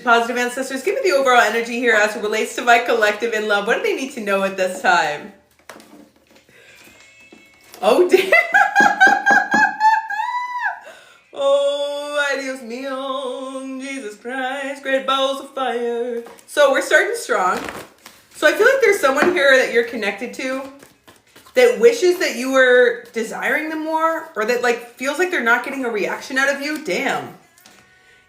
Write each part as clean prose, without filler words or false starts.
Positive ancestors, give me the overall energy here as it relates to my collective in love. What do they need to know at this time? Oh, damn. Oh, ay Dios mío, Jesus Christ, great balls of fire. So we're starting strong. So I feel like there's someone here that you're connected to that wishes that you were desiring them more, or that like feels like they're not getting a reaction out of you. Damn.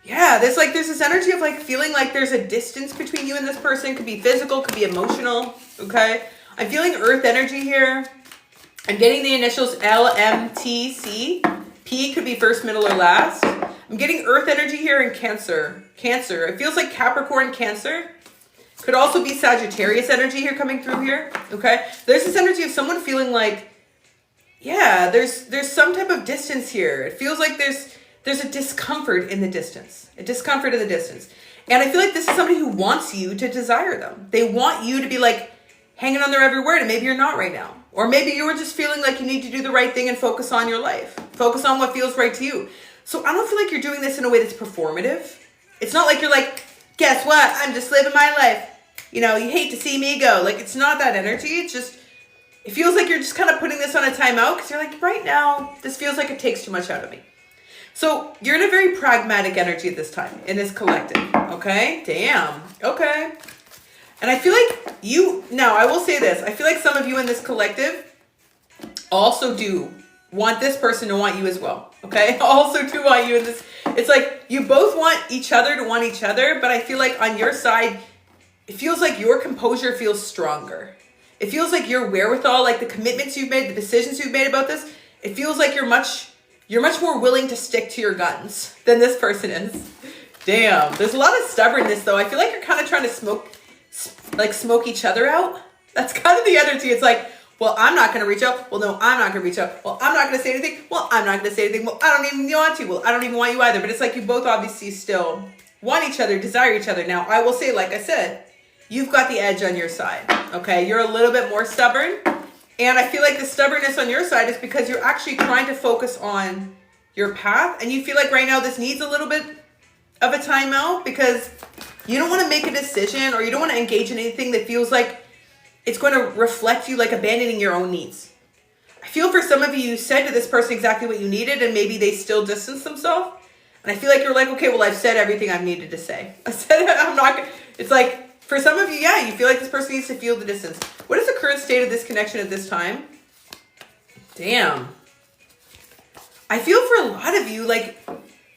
Yeah, there's this energy of like feeling like there's a distance between you and this person. Could be physical, could be emotional. Okay. I'm feeling earth energy here. I'm getting the initials LMTC. P could be first, middle, or last. I'm getting earth energy here in Cancer. Cancer. It feels like Capricorn, Cancer. Could also be Sagittarius energy here coming through here. Okay. There's this energy of someone feeling like, yeah, there's some type of distance here. It feels like there's a discomfort in the distance. A discomfort in the distance. And I feel like this is somebody who wants you to desire them. They want you to be like hanging on their every word, and maybe you're not right now. Or maybe you were just feeling like you need to do the right thing and focus on your life. Focus on what feels right to you. So I don't feel like you're doing this in a way that's performative. It's not like you're like, guess what? I'm just living my life. You know, you hate to see me go. Like, it's not that energy. It's just, it feels like you're just kind of putting this on a timeout because you're like, right now, this feels like it takes too much out of me. So you're in a very pragmatic energy at this time in this collective. Okay? Damn. Okay. And I feel like now I will say this. I feel like some of you in this collective also do want this person to want you as well. Okay? Also do want you in this. It's like you both want each other to want each other, but I feel like on your side, it feels like your composure feels stronger. It feels like your wherewithal, like the commitments you've made, the decisions you've made about this, it feels like you're much more willing to stick to your guns than this person is. Damn. There's a lot of stubbornness though. I feel like you're kind of trying to smoke each other out. That's kind of the energy. It's like, well, I'm not going to reach out. Well, no, I'm not going to reach out. Well, I'm not going to say anything. Well, I'm not going to say anything. Well, I don't even want to. Well, I don't even want you either. But it's like you both obviously still want each other, desire each other. Now, I will say, like I said, you've got the edge on your side. Okay? You're a little bit more stubborn. And I feel like the stubbornness on your side is because you're actually trying to focus on your path. And you feel like right now this needs a little bit of a timeout because you don't want to make a decision or you don't want to engage in anything that feels like it's going to reflect you like abandoning your own needs. I feel for some of you, you said to this person exactly what you needed and maybe they still distance themselves. And I feel like you're like, okay, well, I've said everything I've needed to say. I said I'm not going to. It's like, for some of you, yeah, you feel like this person needs to feel the distance. What is the current state of this connection at this time? Damn. I feel for a lot of you, like,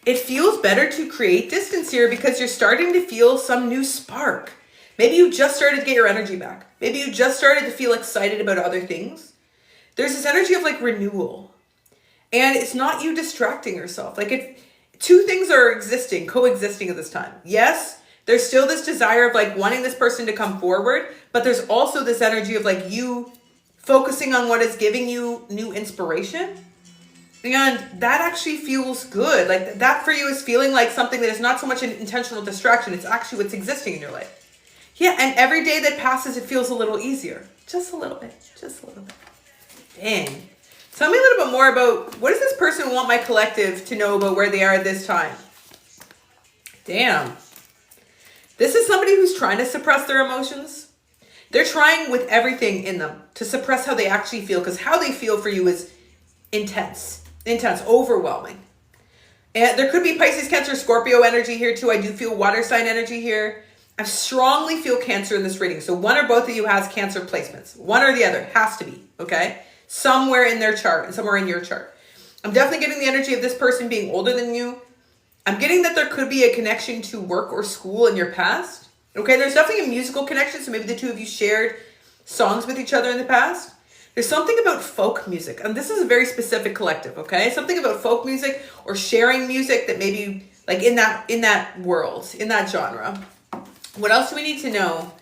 it feels better to create distance here because you're starting to feel some new spark. Maybe you just started to get your energy back. Maybe you just started to feel excited about other things. There's this energy of like renewal. And it's not you distracting yourself. Like two things are coexisting at this time. Yes, there's still this desire of like wanting this person to come forward, but there's also this energy of like you focusing on what is giving you new inspiration. And that actually feels good. Like that for you is feeling like something that is not so much an intentional distraction. It's actually what's existing in your life. Yeah, and every day that passes, it feels a little easier. Just a little bit. Just a little bit. Dang. Tell me a little bit more about what does this person want my collective to know about where they are at this time? Damn. This is somebody who's trying to suppress their emotions. They're trying with everything in them to suppress how they actually feel because how they feel for you is intense, overwhelming. And there could be Pisces, Cancer, Scorpio energy here too. I do feel water sign energy here. I strongly feel Cancer in this reading. So one or both of you has Cancer placements. One or the other has to be, okay? Somewhere in their chart and somewhere in your chart. I'm definitely getting the energy of this person being older than you. I'm getting that there could be a connection to work or school in your past. Okay, there's definitely a musical connection. So maybe the two of you shared songs with each other in the past. There's something about folk music. And this is a very specific collective, okay? Something about folk music or sharing music that maybe like in that world, in that genre. What else do we need to know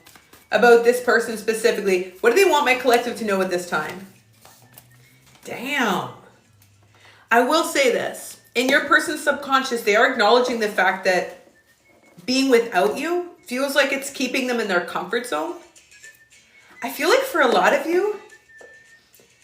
about this person specifically? What do they want my collective to know at this time? Damn. I will say this. In your person's subconscious, they are acknowledging the fact that being without you feels like it's keeping them in their comfort zone. I feel like for a lot of you,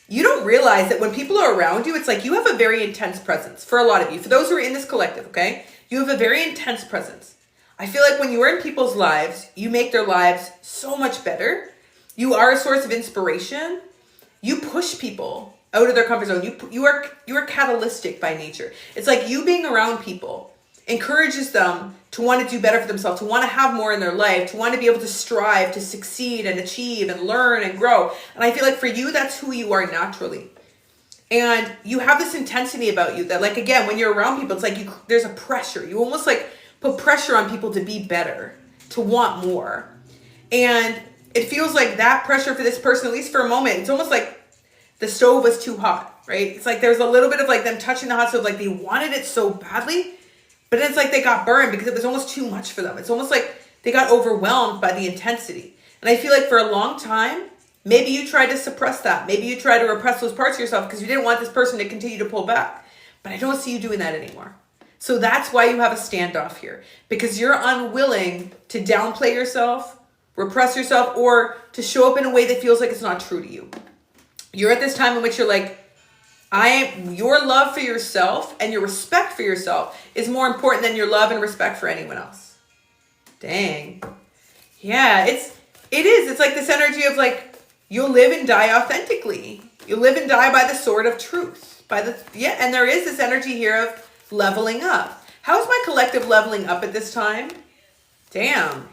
you don't realize that when people are around you, it's like you have a very intense presence. For a lot of you, for those who are in this collective, okay? You have a very intense presence. I feel like when you are in people's lives, you make their lives so much better. You are a source of inspiration. You push people out of their comfort zone. You are catalytic by nature. It's like you being around people encourages them to want to do better for themselves, to want to have more in their life, to want to be able to strive, to succeed and achieve and learn and grow. And I feel like for you, that's who you are naturally. And you have this intensity about you that, like, again, when you're around people, it's like there's a pressure. You almost like put pressure on people to be better, to want more. And it feels like that pressure for this person, at least for a moment, it's almost like the stove was too hot, right? It's like there's a little bit of like them touching the hot stove, like they wanted it so badly, but it's like they got burned because it was almost too much for them. It's almost like they got overwhelmed by the intensity. And I feel like for a long time, maybe you tried to suppress that. Maybe you tried to repress those parts of yourself because you didn't want this person to continue to pull back. But I don't see you doing that anymore. So that's why you have a standoff here, because you're unwilling to downplay yourself, repress yourself, or to show up in a way that feels like it's not true to you. You're at this time in which you're like, your love for yourself and your respect for yourself is more important than your love and respect for anyone else. Dang. Yeah, it is. It's like this energy of like, you'll live and die authentically. You live and die by the sword of truth. And there is this energy here of leveling up. How's my collective leveling up at this time? Damn.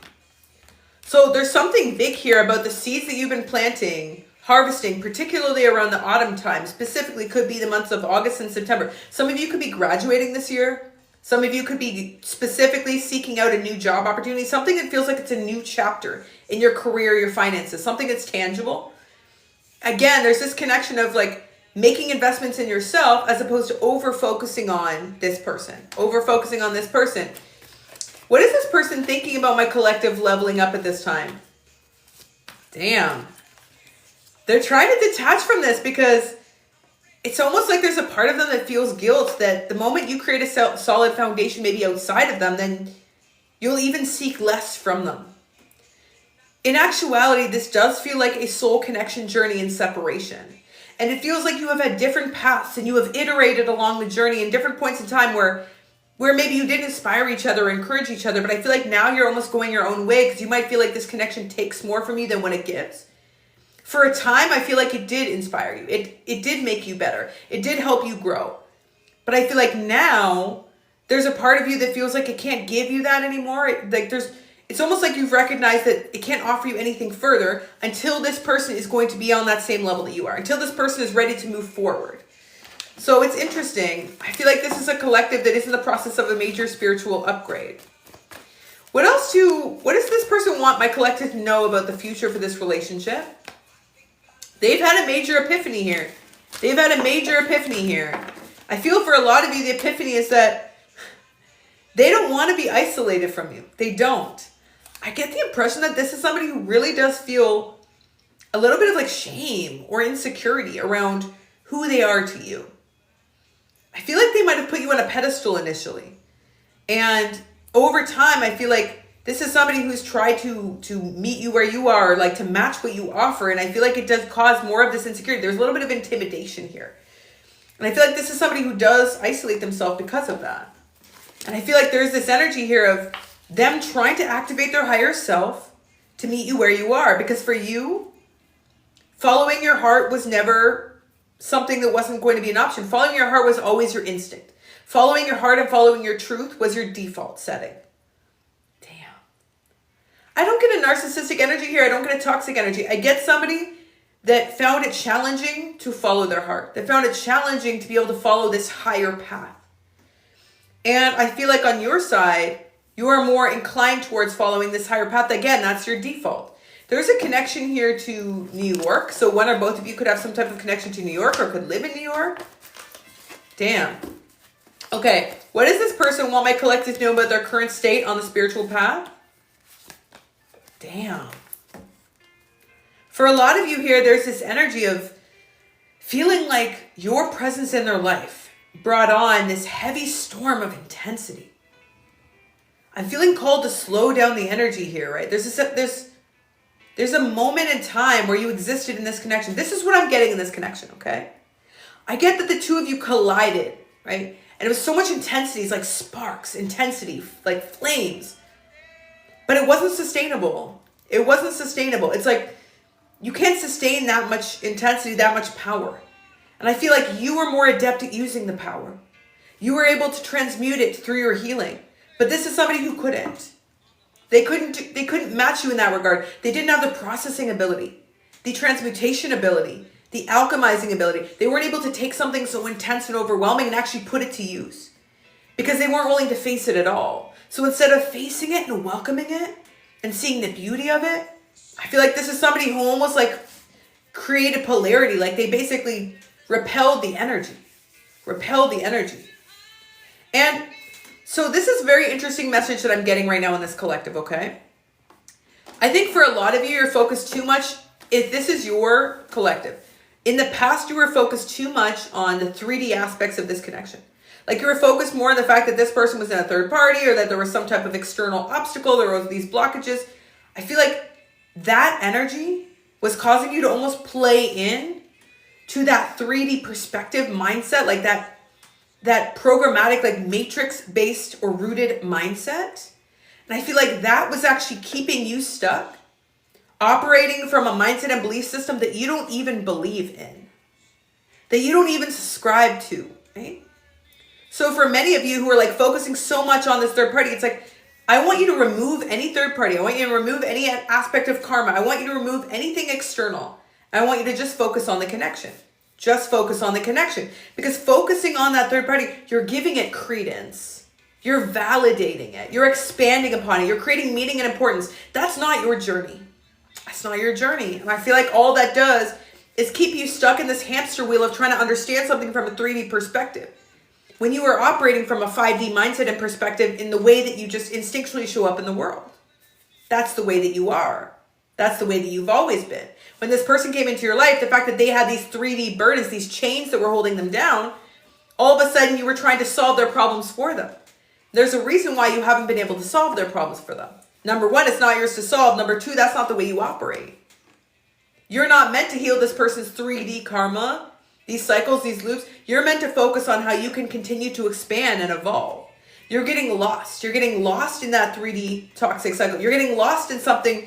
So there's something big here about the seeds that you've been planting, harvesting, particularly around the autumn time. Specifically could be the months of August and September. Some of you could be graduating this year. Some of you could be specifically seeking out a new job opportunity, something that feels like it's a new chapter in your career, your finances, something that's tangible. Again, there's this connection of like making investments in yourself as opposed to over-focusing on this person. Over-focusing on this person. What is this person thinking about my collective leveling up at this time? Damn. They're trying to detach from this because it's almost like there's a part of them that feels guilt that the moment you create a solid foundation maybe outside of them, then you'll even seek less from them. In actuality, this does feel like a soul connection journey in separation. And it feels like you have had different paths and you have iterated along the journey in different points in time where maybe you did inspire each other, encourage each other, but I feel like now you're almost going your own way because you might feel like this connection takes more from you than when it gives. For a time, I feel like it did inspire you. It did make you better. It did help you grow. But I feel like now there's a part of you that feels like it can't give you that anymore. It's almost like you've recognized that it can't offer you anything further until this person is going to be on that same level that you are, until this person is ready to move forward. So it's interesting. I feel like this is a collective that is in the process of a major spiritual upgrade. What does this person want my collective to know about the future for this relationship? They've had a major epiphany here. I feel for a lot of you, the epiphany is that they don't want to be isolated from you. They don't. I get the impression that this is somebody who really does feel a little bit of like shame or insecurity around who they are to you. I feel like they might have put you on a pedestal initially. And over time, I feel like this is somebody who's tried to meet you where you are, like to match what you offer. And I feel like it does cause more of this insecurity. There's a little bit of intimidation here. And I feel like this is somebody who does isolate themselves because of that. And I feel like there's this energy here of them trying to activate their higher self to meet you where you are. Because for you, following your heart was never something that wasn't going to be an option. Following your heart was always your instinct. Following your heart and following your truth was your default setting. I don't get a narcissistic energy here. I don't get a toxic energy. I get somebody that found it challenging to follow their heart. That found it challenging to be able to follow this higher path. And I feel like on your side, you are more inclined towards following this higher path. Again, that's your default. There's a connection here to New York. So one or both of you could have some type of connection to New York or could live in New York. Damn. Okay, what does this person want my collective to know about their current state on the spiritual path? Damn. For a lot of you here, there's this energy of feeling like your presence in their life brought on this heavy storm of intensity. I'm feeling called to slow down the energy here, right? There's a moment in time where you existed in this connection. This is what I'm getting in this connection, okay? I get that the two of you collided, right? And it was so much intensity. It's like sparks, intensity, like flames. but it wasn't sustainable. It wasn't sustainable. It's like you can't sustain that much intensity, that much power. And I feel like you were more adept at using the power. You were able to transmute it through your healing. But this is somebody who couldn't. They couldn't match you in that regard. They didn't have the processing ability, the transmutation ability, the alchemizing ability. They weren't able to take something so intense and overwhelming and actually put it to use because they weren't willing to face it at all. So instead of facing it and welcoming it and seeing the beauty of it, I feel like this is somebody who almost like created polarity. Like they basically repelled the energy. And so this is a very interesting message that I'm getting right now in this collective, okay? I think for a lot of you, you're focused too much, if this is your collective. In the past, you were focused too much on the 3D aspects of this connection. Like you were focused more on the fact that this person was in a third party or that there was some type of external obstacle, there was these blockages. I feel like that energy was causing you to almost play in to that 3D perspective mindset, like that programmatic, like matrix-based or rooted mindset. And I feel like that was actually keeping you stuck, operating from a mindset and belief system that you don't even believe in, that you don't even subscribe to, right? So for many of you who are like focusing so much on this third party, it's like, I want you to remove any third party. I want you to remove any aspect of karma. I want you to remove anything external. I want you to just focus on the connection. Just focus on the connection. Because focusing on that third party, you're giving it credence. You're validating it. You're expanding upon it. You're creating meaning and importance. That's not your journey. That's not your journey. And I feel like all that does is keep you stuck in this hamster wheel of trying to understand something from a 3D perspective. When you are operating from a 5D mindset and perspective in the way that you just instinctually show up in the world. That's the way that you are. That's the way that you've always been. When this person came into your life, the fact that they had these 3D burdens, these chains that were holding them down, all of a sudden you were trying to solve their problems for them. There's a reason why you haven't been able to solve their problems for them. Number one, it's not yours to solve. Number two, that's not the way you operate. You're not meant to heal this person's 3D karma, these cycles, these loops. You're meant to focus on how you can continue to expand and evolve. You're getting lost. You're getting lost in that 3D toxic cycle. You're getting lost in something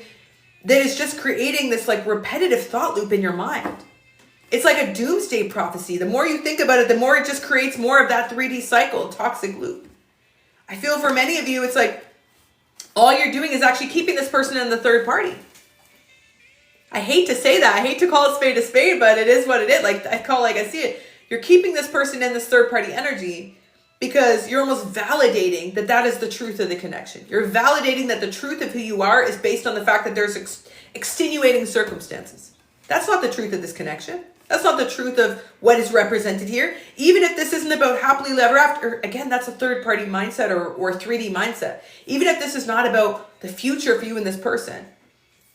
that is just creating this like repetitive thought loop in your mind. It's like a doomsday prophecy. The more you think about it, the more it just creates more of that 3D cycle, toxic loop. I feel for many of you, it's like all you're doing is actually keeping this person in the third party. I hate to say that. I hate to call a spade, but it is what it is. Like I see it. You're keeping this person in this third party energy because you're almost validating that that is the truth of the connection. You're validating that the truth of who you are is based on the fact that there's extenuating circumstances. That's not the truth of this connection. That's not the truth of what is represented here. Even if this isn't about happily ever after, again, that's a third party mindset or 3D mindset. Even if this is not about the future for you and this person.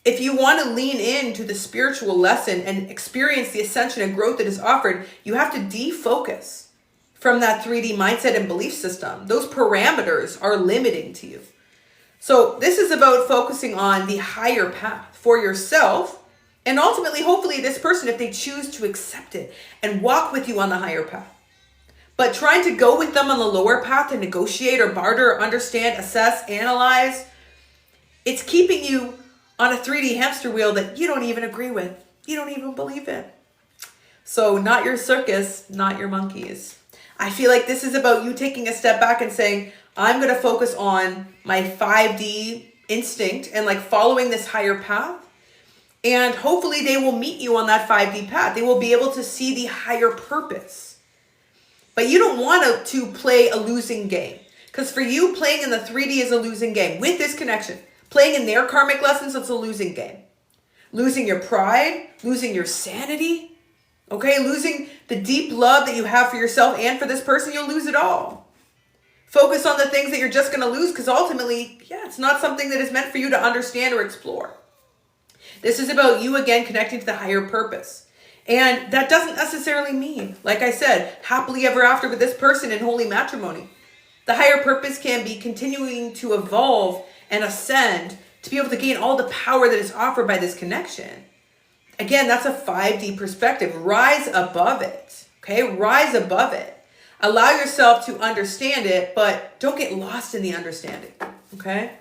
If you want to lean into the spiritual lesson and experience the ascension and growth that is offered, you have to defocus from that 3D mindset and belief system. Those parameters are limiting to you. So this is about focusing on the higher path for yourself and ultimately, hopefully, this person, if they choose to accept it and walk with you on the higher path. But trying to go with them on the lower path and negotiate or barter or understand, assess, analyze, it's keeping you on a 3D hamster wheel that you don't even agree with. You don't even believe in. So not your circus, not your monkeys. I feel like this is about you taking a step back and saying, I'm going to focus on my 5D instinct and like following this higher path. And hopefully they will meet you on that 5D path. They will be able to see the higher purpose. But you don't want to play a losing game. Because for you, playing in the 3D is a losing game. With this connection, playing in their karmic lessons, it's a losing game. Losing your pride, losing your sanity, okay? Losing the deep love that you have for yourself and for this person, you'll lose it all. Focus on the things that you're just going to lose because ultimately, it's not something that is meant for you to understand or explore. This is about you, again, connecting to the higher purpose. And that doesn't necessarily mean, like I said, happily ever after with this person in holy matrimony. The higher purpose can be continuing to evolve and ascend to be able to gain all the power that is offered by this connection. Again, that's a 5D perspective. Rise above it, okay? Rise above it. Allow yourself to understand it, but don't get lost in the understanding, okay?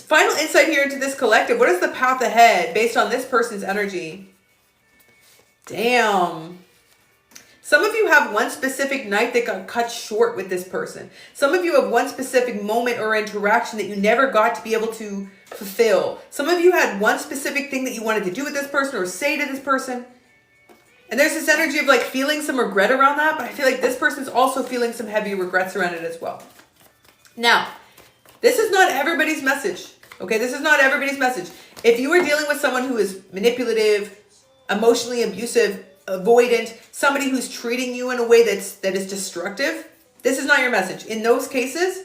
Final insight here into this collective. What is the path ahead based on this person's energy? Damn. Some of you have one specific night that got cut short with this person. Some of you have one specific moment or interaction that you never got to be able to fulfill. Some of you had one specific thing that you wanted to do with this person or say to this person. And there's this energy of like feeling some regret around that, but I feel like this person's also feeling some heavy regrets around it as well. Now, this is not everybody's message. Okay, this is not everybody's message. If you are dealing with someone who is manipulative, emotionally abusive, avoidant, somebody who's treating you in a way that is destructive, this is not your message. In those cases,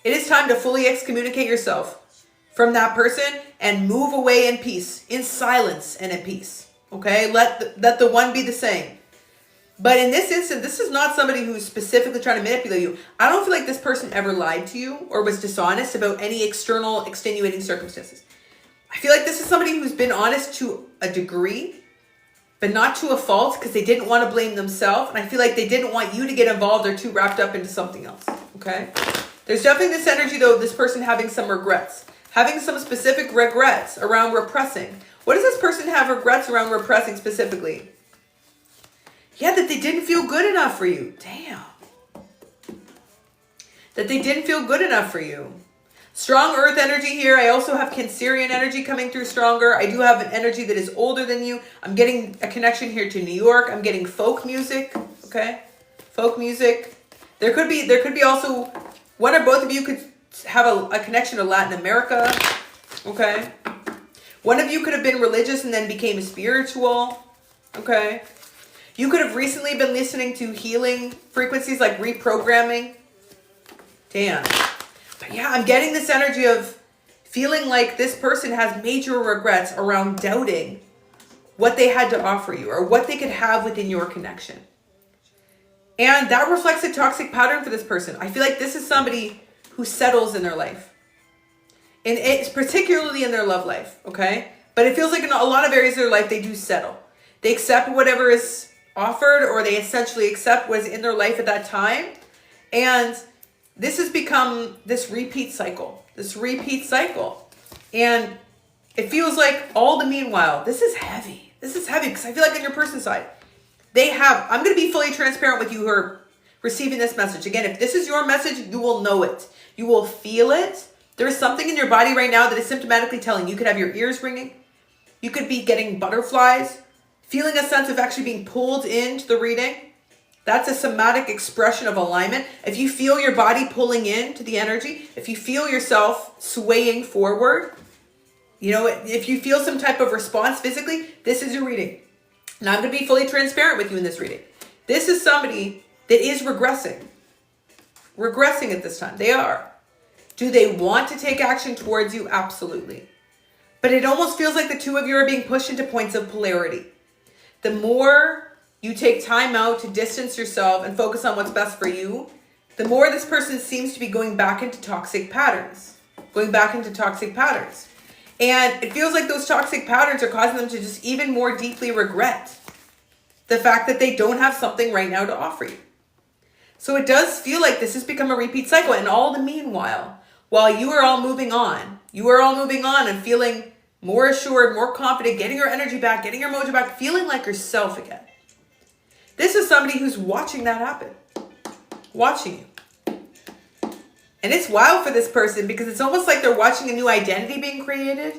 it is time to fully excommunicate yourself from that person and move away in peace, in silence and in peace. Okay, let the one be the same. But in this instance, this is not somebody who's specifically trying to manipulate you. I don't feel like this person ever lied to you or was dishonest about any external extenuating circumstances. I feel like this is somebody who's been honest to a degree, but not to a fault, because they didn't want to blame themselves. And I feel like they didn't want you to get involved or too wrapped up into something else. Okay? There's definitely this energy, though, of this person having some regrets. Having some specific regrets around repressing. What does this person have regrets around repressing specifically? Yeah, that they didn't feel good enough for you. Damn. That they didn't feel good enough for you. Strong earth energy here. I also have Cancerian energy coming through stronger. I do have an energy that is older than you. I'm getting a connection here to New York. I'm getting folk music. Okay. Folk music. There could be also one or both of you could have a connection to Latin America. Okay. One of you could have been religious and then became spiritual. Okay. You could have recently been listening to healing frequencies like reprogramming. Damn. But yeah, I'm getting this energy of feeling like this person has major regrets around doubting what they had to offer you or what they could have within your connection. And that reflects a toxic pattern for this person. I feel like this is somebody who settles in their life. And it's particularly in their love life, okay? But it feels like in a lot of areas of their life, they do settle. They accept whatever is offered, or they essentially accept what is in their life at that time. And this has become this repeat cycle. And it feels like all the meanwhile, this is heavy. This is heavy because I feel like on your person's side, I'm going to be fully transparent with you who are receiving this message. Again, if this is your message, you will know it. You will feel it. There is something in your body right now that is symptomatically telling you. You could have your ears ringing. You could be getting butterflies, feeling a sense of actually being pulled into the reading. That's a somatic expression of alignment. If you feel your body pulling into the energy, if you feel yourself swaying forward, if you feel some type of response physically, this is your reading. And I'm going to be fully transparent with you in this reading. This is somebody that is regressing. Regressing at this time. They are. Do they want to take action towards you? Absolutely. But it almost feels like the two of you are being pushed into points of polarity. The more you take time out to distance yourself and focus on what's best for you, the more this person seems to be going back into toxic patterns. And it feels like those toxic patterns are causing them to just even more deeply regret the fact that they don't have something right now to offer you. So it does feel like this has become a repeat cycle. And all the meanwhile, while you are all moving on and feeling more assured, more confident, getting your energy back, getting your mojo back, feeling like yourself again. This is somebody who's watching that happen. Watching you. And it's wild for this person because it's almost like they're watching a new identity being created.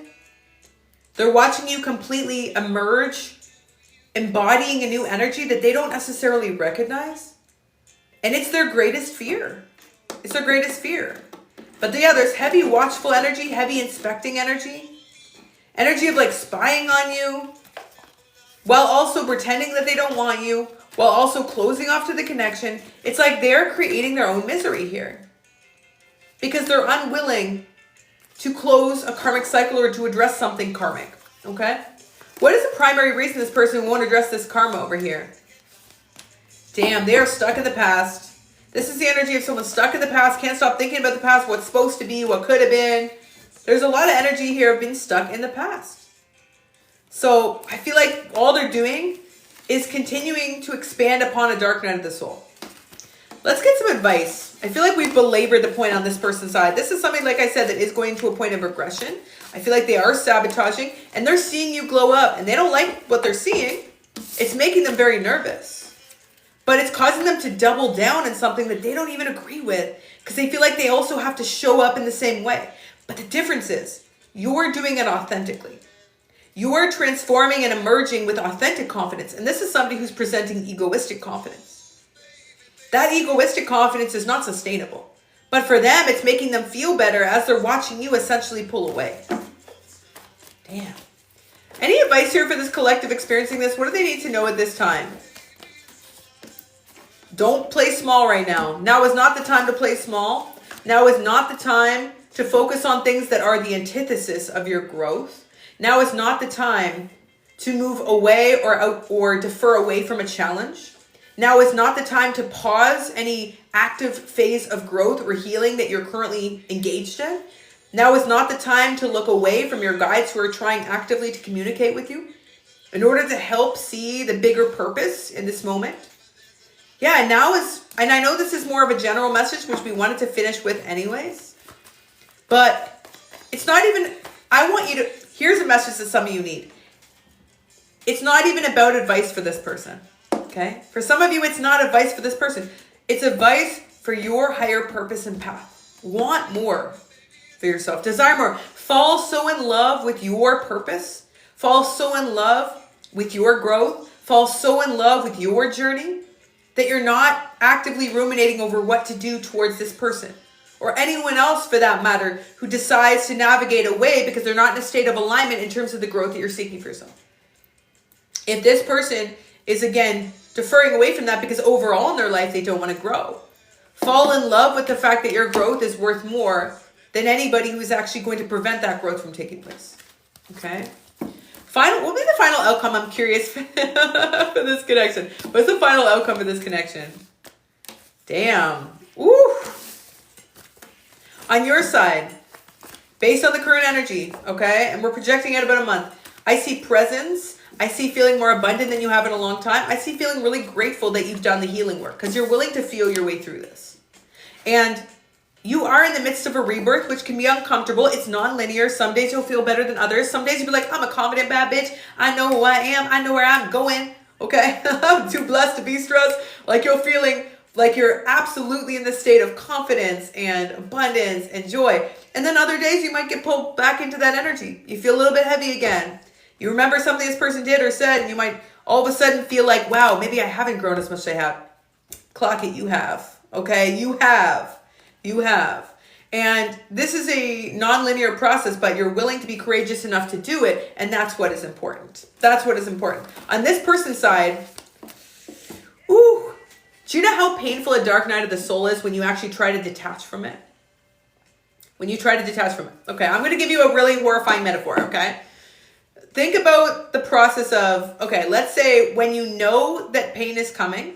They're watching you completely emerge, embodying a new energy that they don't necessarily recognize. And it's their greatest fear. But yeah, there's heavy watchful energy, heavy inspecting energy. Energy of like spying on you, while also pretending that they don't want you, while also closing off to the connection. It's like they're creating their own misery here. Because they're unwilling to close a karmic cycle or to address something karmic. Okay? What is the primary reason this person won't address this karma over here? Damn, they are stuck in the past. This is the energy of someone stuck in the past, can't stop thinking about the past, what's supposed to be, what could have been. There's a lot of energy here of being stuck in the past. So I feel like all they're doing is continuing to expand upon a dark night of the soul. Let's get some advice. I feel like we've belabored the point on this person's side. This is something, like I said, that is going to a point of regression. I feel like they are sabotaging, and they're seeing you glow up, and they don't like what they're seeing. It's making them very nervous. But it's causing them to double down on something that they don't even agree with, because they feel like they also have to show up in the same way. But the difference is, you're doing it authentically. You're transforming and emerging with authentic confidence. And this is somebody who's presenting egoistic confidence. That egoistic confidence is not sustainable. But for them, it's making them feel better as they're watching you essentially pull away. Damn. Any advice here for this collective experiencing this? What do they need to know at this time? Don't play small right now. Now is not the time to play small. Now is not the time to focus on things that are the antithesis of your growth. Now is not the time to move away or out or defer away from a challenge. Now is not the time to pause any active phase of growth or healing that you're currently engaged in. Now is not the time to look away from your guides who are trying actively to communicate with you in order to help see the bigger purpose in this moment. Yeah, now is, and I know this is more of a general message, which we wanted to finish with anyways, but it's not even, I want you to, here's a message that some of you need. It's not even about advice for this person. Okay. For some of you, it's not advice for this person. It's advice for your higher purpose and path. Want more for yourself. Desire more. Fall so in love with your purpose. Fall so in love with your growth. Fall so in love with your journey that you're not actively ruminating over what to do towards this person or anyone else for that matter who decides to navigate away because they're not in a state of alignment in terms of the growth that you're seeking for yourself. If this person is again deferring away from that because overall in their life they don't want to grow. Fall in love with the fact that your growth is worth more than anybody who's actually going to prevent that growth from taking place. Okay? What will be the final outcome? I'm curious for this connection. What's the final outcome of this connection? Damn. Ooh. On your side, based on the current energy, okay, and we're projecting out about a month, I see presence. I see feeling more abundant than you have in a long time. I see feeling really grateful that you've done the healing work because you're willing to feel your way through this. And you are in the midst of a rebirth, which can be uncomfortable. It's non-linear. Some days you'll feel better than others. Some days you'll be like, I'm a confident bad bitch. I know who I am. I know where I'm going. Okay? I'm too blessed to be stressed. Like you're feeling like you're absolutely in this state of confidence and abundance and joy. And then other days you might get pulled back into that energy. You feel a little bit heavy again. You remember something this person did or said, and you might all of a sudden feel like, wow, maybe I haven't grown as much as I have. Clock it, you have. Okay, you have. You have. And this is a non-linear process, but you're willing to be courageous enough to do it, and that's what is important. That's what is important. On this person's side, ooh, do you know how painful a dark night of the soul is when you actually try to detach from it? When you try to detach from it. Okay, I'm going to give you a really horrifying metaphor, okay? Think about the process of, okay, let's say when you know that pain is coming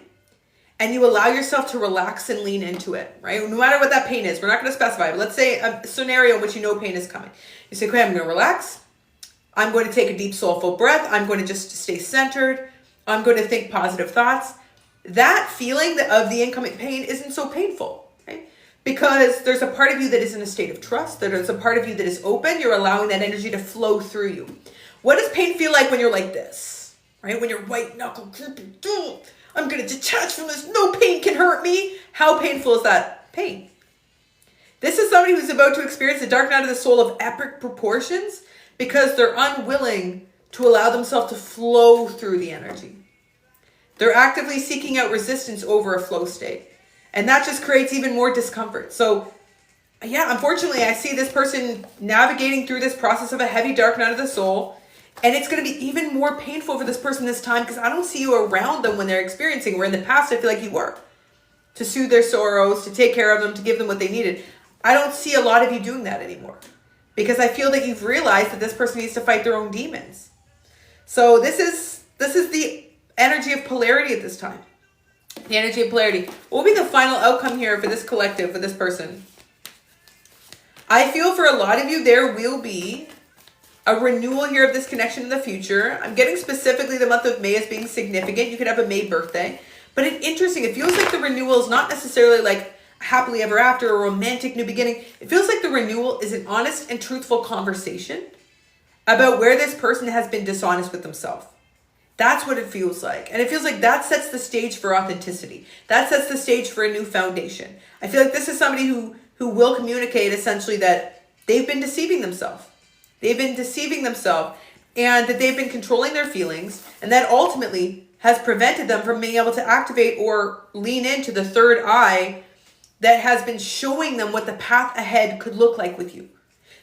and you allow yourself to relax and lean into it, right? No matter what that pain is, we're not going to specify, but let's say a scenario in which you know pain is coming. You say, okay, I'm going to relax. I'm going to take a deep, soulful breath. I'm going to just stay centered. I'm going to think positive thoughts. That feeling of the incoming pain isn't so painful, right? Because there's a part of you that is in a state of trust. There's a part of you that is open. You're allowing that energy to flow through you. What does pain feel like when you're like this, right? When you're white knuckle gripping, I'm going to detach from this. No pain can hurt me. How painful is that pain? This is somebody who's about to experience the dark night of the soul of epic proportions because they're unwilling to allow themselves to flow through the energy. They're actively seeking out resistance over a flow state. And that just creates even more discomfort. So yeah, unfortunately, I see this person navigating through this process of a heavy dark night of the soul. And it's going to be even more painful for this person this time because I don't see you around them when they're experiencing. Where in the past, I feel like you were. To soothe their sorrows, to take care of them, to give them what they needed. I don't see a lot of you doing that anymore. Because I feel that you've realized that this person needs to fight their own demons. So this is the energy of polarity at this time. The energy of polarity. What will be the final outcome here for this collective, for this person? I feel for a lot of you, there will be a renewal here of this connection in the future. I'm getting specifically the month of May as being significant. You could have a May birthday. But it's interesting. It feels like the renewal is not necessarily like happily ever after or romantic new beginning. It feels like the renewal is an honest and truthful conversation about where this person has been dishonest with themselves. That's what it feels like. And it feels like that sets the stage for authenticity. That sets the stage for a new foundation. I feel like this is somebody who will communicate essentially that they've been deceiving themselves. They've been deceiving themselves and that they've been controlling their feelings, and that ultimately has prevented them from being able to activate or lean into the third eye that has been showing them what the path ahead could look like with you.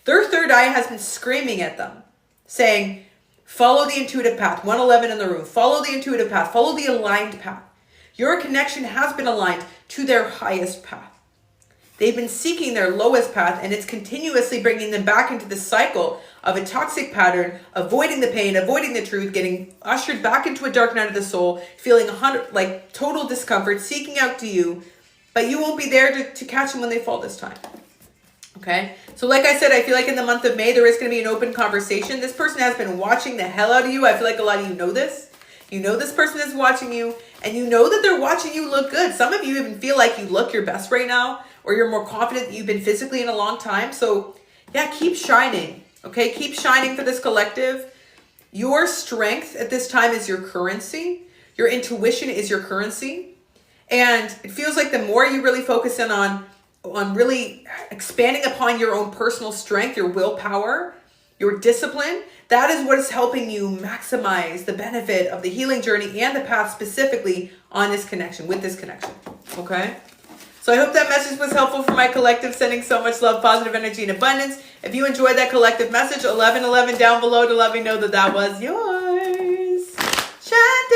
Their third eye has been screaming at them, saying, follow the intuitive path. 111 in the room. Follow the intuitive path. Follow the aligned path. Your connection has been aligned to their highest path. They've been seeking their lowest path, and it's continuously bringing them back into the cycle of a toxic pattern, avoiding the pain, avoiding the truth, getting ushered back into a dark night of the soul, feeling total discomfort, seeking out to you, but you won't be there to catch them when they fall this time. Okay? So like I said, I feel like in the month of May, there is going to be an open conversation. This person has been watching the hell out of you. I feel like a lot of you know this. You know this person is watching you, and you know that they're watching you look good. Some of you even feel like you look your best right now, or you're more confident that you've been physically in a long time. So yeah, keep shining. Okay, keep shining for this collective. Your strength at this time is your currency. Your intuition is your currency. And it feels like the more you really focus in on really expanding upon your own personal strength, your willpower, your discipline, that is what is helping you maximize the benefit of the healing journey and the path specifically on this connection, with this connection. Okay? So I hope that message was helpful for my collective, sending so much love, positive energy, and abundance. If you enjoyed that collective message, 1111 down below to let me know that that was yours.